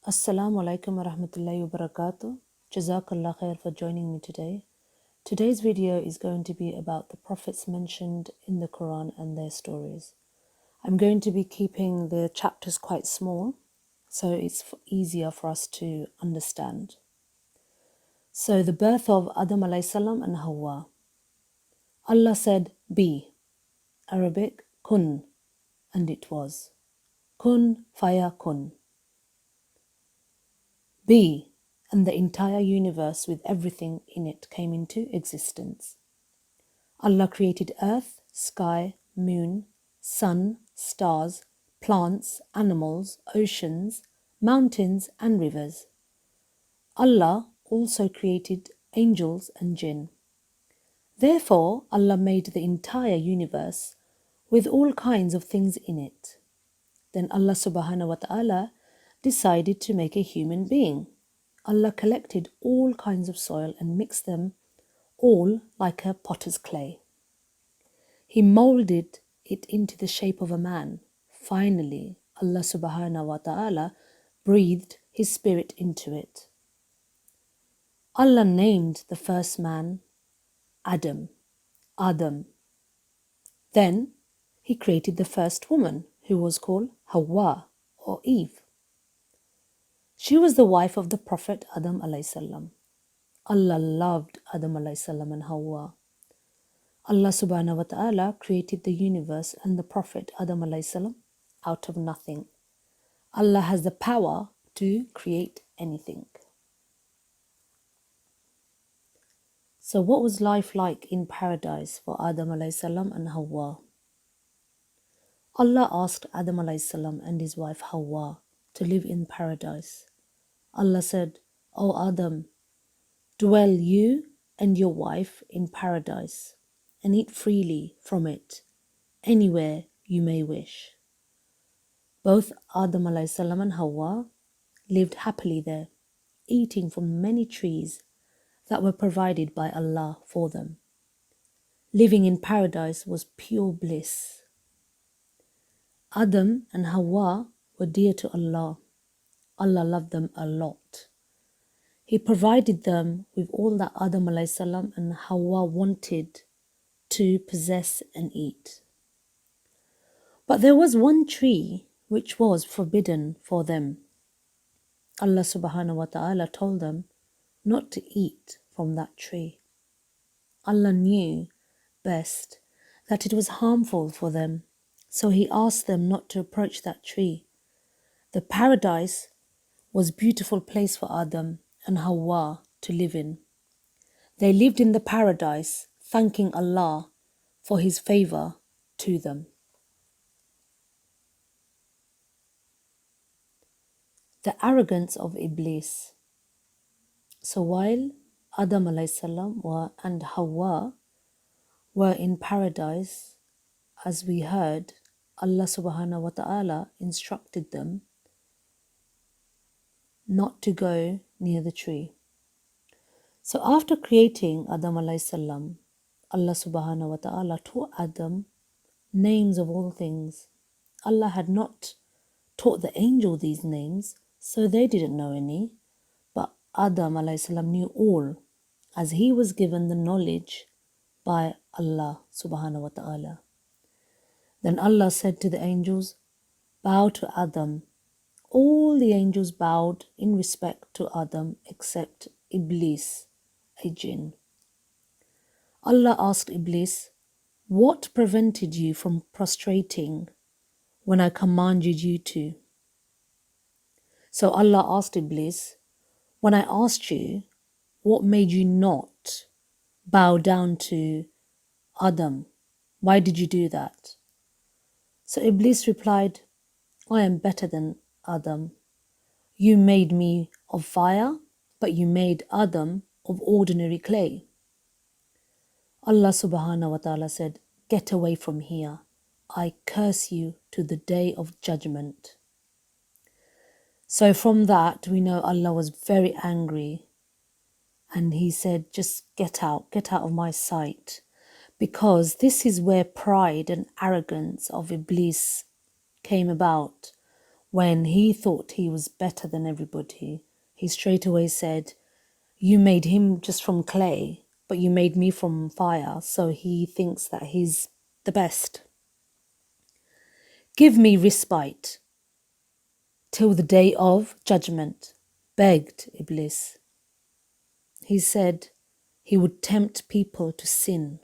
Assalamu alaikum wa rahmatullahi wa barakatuh. JazakAllah'khair for joining me today. Today's video is going to be about the prophets mentioned in the Quran and their stories. I'm going to be keeping the chapters quite small, so it's easier for us to understand. So the birth of Adam alayhi salam and Hawwa. Allah said, be, Arabic, kun, and it was. Kun faya kun. Be, and the entire universe with everything in it came into existence. Allah created earth, sky, moon, sun, stars, plants, animals, oceans, mountains and rivers. Allah also created angels and jinn. Therefore, Allah made the entire universe with all kinds of things in it. Then Allah subhanahu wa ta'ala decided to make a human being. Allah collected all kinds of soil and mixed them all like a potter's clay. He molded it into the shape of a man. Finally, Allah subhanahu wa ta'ala breathed His spirit into it. Allah named the first man Adam. Then He created the first woman, who was called Hawwa or Eve. She was the wife of the Prophet Adam alayhi salam. Allah loved Adam alayhi salam and Hawwa. Allah subhanahu wa ta'ala created the universe and the Prophet Adam alayhi salam out of nothing. Allah has the power to create anything. So what was life like in paradise for Adam alayhi salam and Hawwa? Allah asked Adam alayhi salam and his wife Hawwa to live in paradise. Allah said, O Adam, dwell you and your wife in paradise and eat freely from it anywhere you may wish. Both Adam alayhi salam and Hawwa lived happily there, eating from many trees that were provided by Allah for them. Living in paradise was pure bliss. Adam and Hawwa were dear to Allah. Allah loved them a lot. He provided them with all that Adam alayhi salam and Hawwa wanted to possess and eat. But there was one tree which was forbidden for them. Allah subhanahu wa ta'ala told them not to eat from that tree. Allah knew best that it was harmful for them, so He asked them not to approach that tree. The paradise was a beautiful place for Adam and Hawwa to live in. They lived in the paradise, thanking Allah for His favor to them. The arrogance of iblis. So while Adam alayhi salam and Hawwa were in paradise, as we heard, Allah subhanahu wa ta'ala instructed them not to go near the tree. So after creating Adam alayhi salam, Allah subhanahu wa ta'ala taught Adam names of all things. Allah had not taught the angel these names, so they didn't know any, but Adam alayhi salam knew all, as he was given the knowledge by Allah subhanahu wa ta'ala. Then Allah said to the angels, bow to Adam. All the angels bowed in respect to Adam except Iblis, a jinn. Allah asked Iblis, what prevented you from prostrating when I commanded you to? So Allah asked Iblis, when I asked you, what made you not bow down to Adam? Why did you do that? So Iblis replied, I am better than Adam. You made me of fire, but you made Adam of ordinary clay. Allah subhanahu wa ta'ala said, get away from here. I curse you to the day of judgment. So from that we know Allah was very angry and He said, just get out of my sight, because this is where pride and arrogance of Iblis came about, when he thought he was better than everybody, he straight away said, you made him just from clay, but you made me from fire, so he thinks that he's the best. Give me respite till the day of judgment, begged Iblis. He said he would tempt people to sin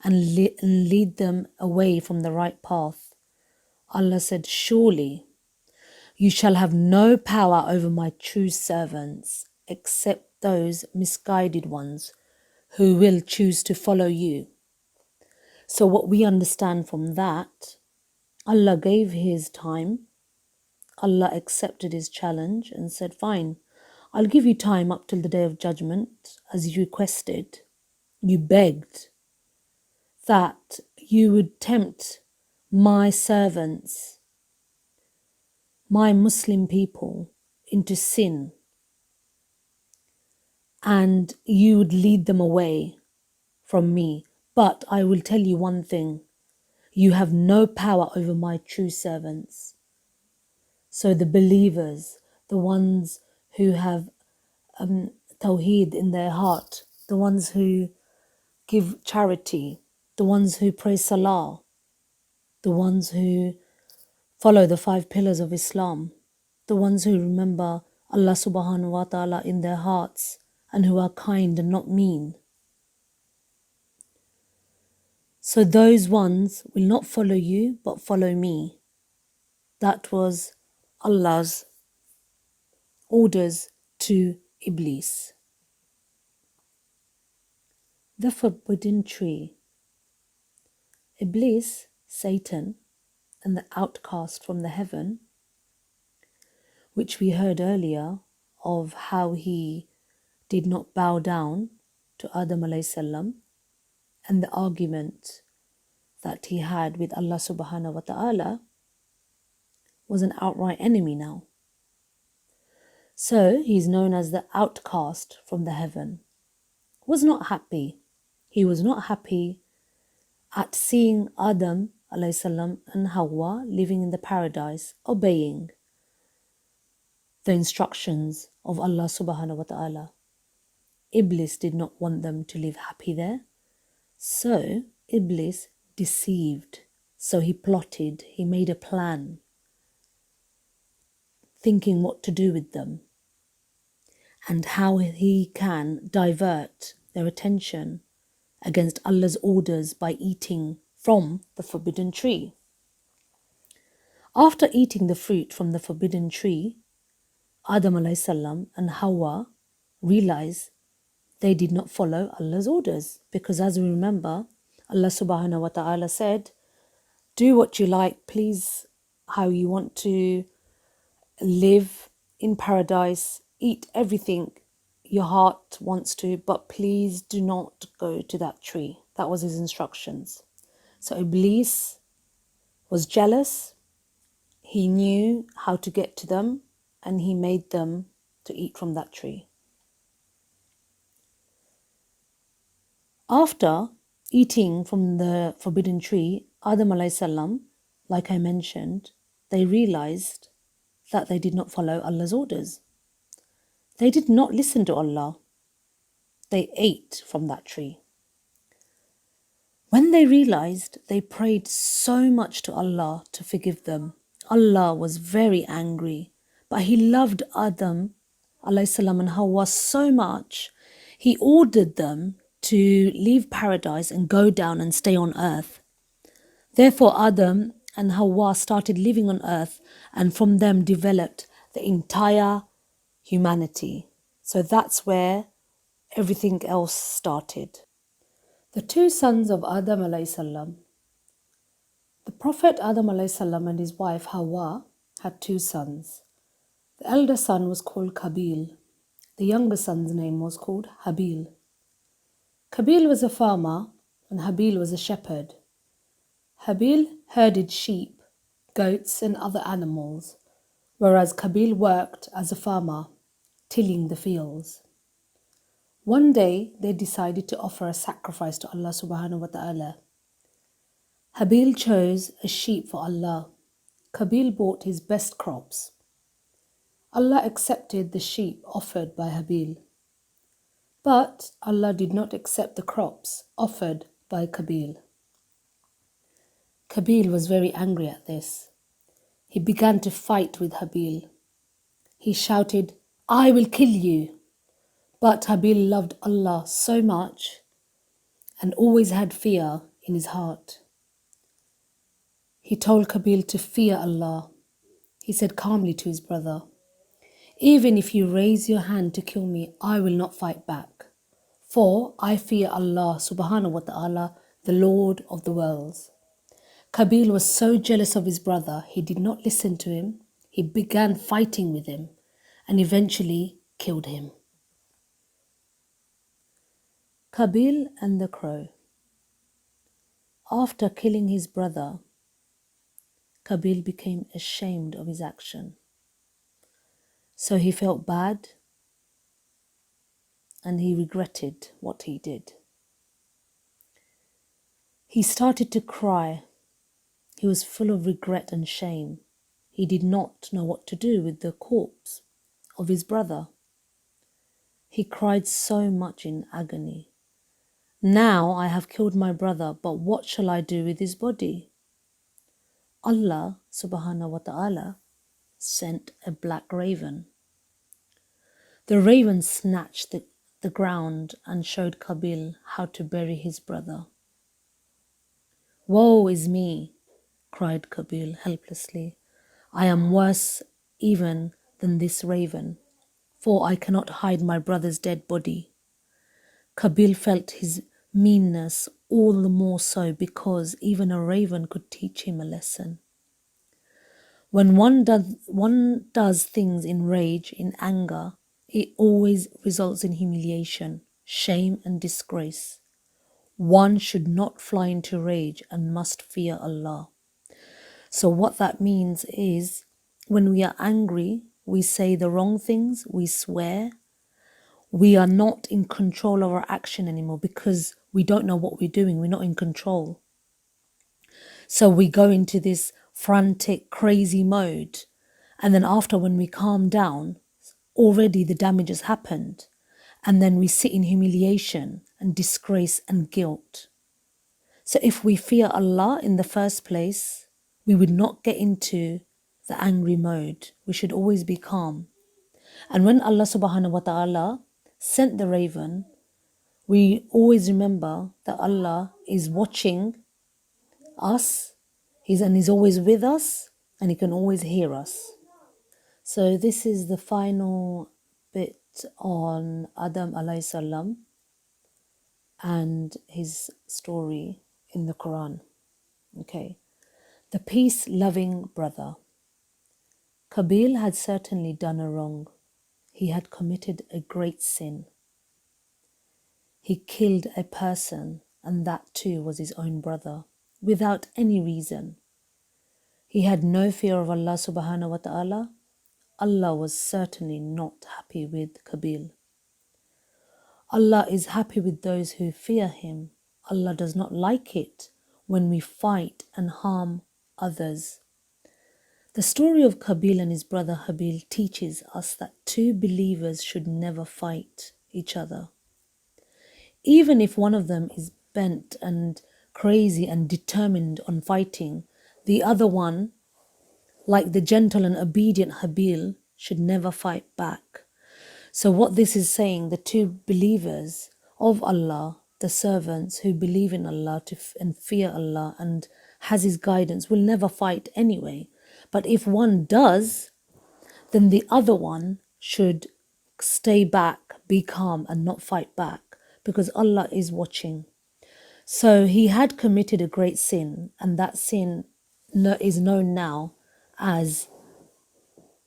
and lead them away from the right path. Allah said, surely you shall have no power over my true servants except those misguided ones who will choose to follow you. So what we understand from that, Allah gave his time. Allah accepted his challenge and said, fine, I'll give you time up till the day of judgment as you requested. You begged that you would tempt my servants, my Muslim people, into sin, and you would lead them away from me. But I will tell you one thing, you have no power over my true servants. So the believers, the ones who have Tawheed in their heart, the ones who give charity, the ones who pray Salah, the ones who follow the 5 pillars of Islam, the ones who remember Allah subhanahu wa ta'ala in their hearts and who are kind and not mean. So those ones will not follow you but follow me. That was Allah's orders to Iblis. The forbidden tree. Iblis, Satan, and the outcast from the heaven, which we heard earlier of how he did not bow down to Adam alayhi salam, and the argument that he had with Allah subhanahu wa ta'ala, was an outright enemy now. So he's known as the outcast from the heaven. Was not happy. He was not happy at seeing Adam alayhi salam and Hawwa living in the paradise, obeying the instructions of Allah subhanahu wa ta'ala. Iblis did not want them to live happy there. So Iblis deceived. So he plotted, he made a plan, thinking what to do with them and how he can divert their attention against Allah's orders by eating from the forbidden tree. After eating the fruit from the forbidden tree, Adam alayhi salam and Hawwa realized they did not follow Allah's orders, because as we remember, Allah subhanahu wa ta'ala said, do what you like, please, how you want to live in paradise, eat everything your heart wants to, but please do not go to that tree. That was his instructions. So Iblis was jealous. He knew how to get to them, and he made them to eat from that tree. After eating from the forbidden tree, Adam alayhi salam, like I mentioned, they realized that they did not follow Allah's orders. They did not listen to Allah. They ate from that tree. When they realized, they prayed so much to Allah to forgive them. Allah was very angry, but He loved Adam alayhi salam and Hawwa so much, He ordered them to leave paradise and go down and stay on earth. Therefore, Adam and Hawwa started living on earth, and from them developed the entire humanity. So that's where everything else started. The 2 sons of Adam alayhi salam. The Prophet Adam alayhi salam and his wife Hawwa had 2 sons. The elder son was called Qabil. The younger son's name was called Habil. Qabil was a farmer and Habil was a shepherd. Habil herded sheep, goats and other animals, whereas Qabil worked as a farmer, tilling the fields. One day they decided to offer a sacrifice to Allah subhanahu wa ta'ala. Habil chose a sheep for Allah Qabil bought his best crops. Allah accepted the sheep offered by Habil, but Allah did not accept the crops offered by Qabil. Qabil was very angry at this. He began to fight with Habil. He shouted, "I will kill you." But Habil loved Allah so much and always had fear in his heart. He told Qabil to fear Allah. He said calmly to his brother, "Even if you raise your hand to kill me, I will not fight back. For I fear Allah subhanahu wa ta'ala, the Lord of the worlds." Qabil was so jealous of his brother, he did not listen to him. He began fighting with him and eventually killed him. Qabil and the crow. After killing his brother, Qabil became ashamed of his action. So he felt bad and he regretted what he did. He started to cry. He was full of regret and shame. He did not know what to do with the corpse of his brother. He cried so much in agony. "Now I have killed my brother, but what shall I do with his body?" Allah subhanahu wa ta'ala sent a black raven. The raven snatched the ground and showed Qabil how to bury his brother. "Woe is me," cried Qabil helplessly. "I am worse even than this raven, for I cannot hide my brother's dead body." Qabil felt his meanness all the more so because even a raven could teach him a lesson. When one does things in rage, in anger, it always results in humiliation, shame and disgrace. One should not fly into rage and must fear Allah. So what that means is when we are angry, we say the wrong things, we swear. We are not in control of our action anymore because we don't know what we're doing. We're not in control. So we go into this frantic, crazy mode. And then after, when we calm down, already the damage has happened. And then we sit in humiliation and disgrace and guilt. So if we fear Allah in the first place, we would not get into the angry mode. We should always be calm. And when Allah subhanahu wa ta'ala sent the raven, we always remember that Allah is watching us, He's always with us, and He can always hear us. So this is the final bit on Adam alayhi salam and his story in the Quran. Okay. The peace-loving brother. Qabil had certainly done a wrong. He had committed a great sin. He killed a person, and that too was his own brother, without any reason. He had no fear of Allah subhanahu wa ta'ala. Allah was certainly not happy with Qabil. Allah is happy with those who fear Him. Allah does not like it when we fight and harm others. The story of Qabil and his brother Habil teaches us that two believers should never fight each other. Even if one of them is bent and crazy and determined on fighting, the other one, like the gentle and obedient Habil, should never fight back. So what this is saying, the two believers of Allah, the servants who believe in Allah and fear Allah and has His guidance, will never fight anyway. But if one does, then the other one should stay back, be calm and not fight back, because Allah is watching. So he had committed a great sin, and that sin is known now as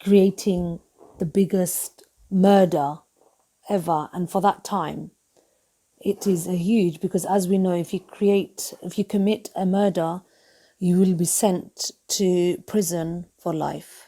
creating the biggest murder ever. And for that time, it is a huge, because as we know, if you commit a murder, you will be sent to prison for life.